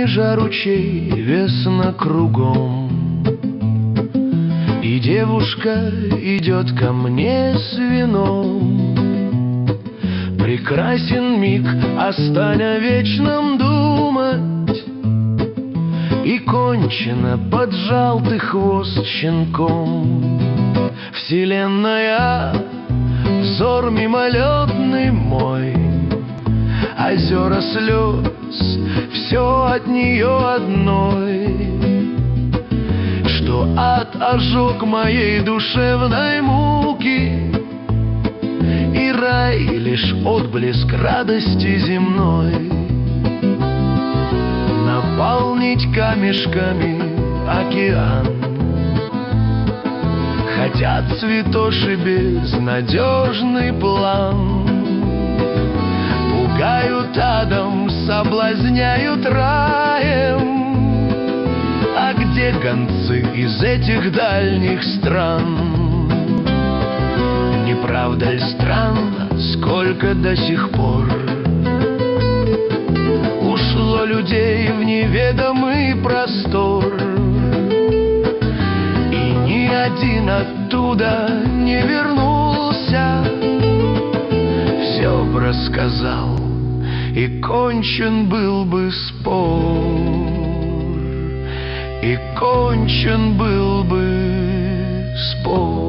межа ручей, весна кругом, и девушка идет ко мне с вином. Прекрасен миг, остань о вечном думать, и кончено поджал ты хвост щенком. Вселенная, взор мимолетный мой, озера слез, все от нее одной, что ад ожег моей душевной муки, и рай лишь отблеск радости земной. Наполнить камешками океан хотят цветоши безнадежный план. Пугают адом, соблазняют раем, а где гонцы из этих дальних стран? Не правда ли странно, сколько до сих пор ушло людей в неведомый простор, и ни один оттуда не вернулся, все б рассказал, и кончен был бы спор, и кончен был бы спор.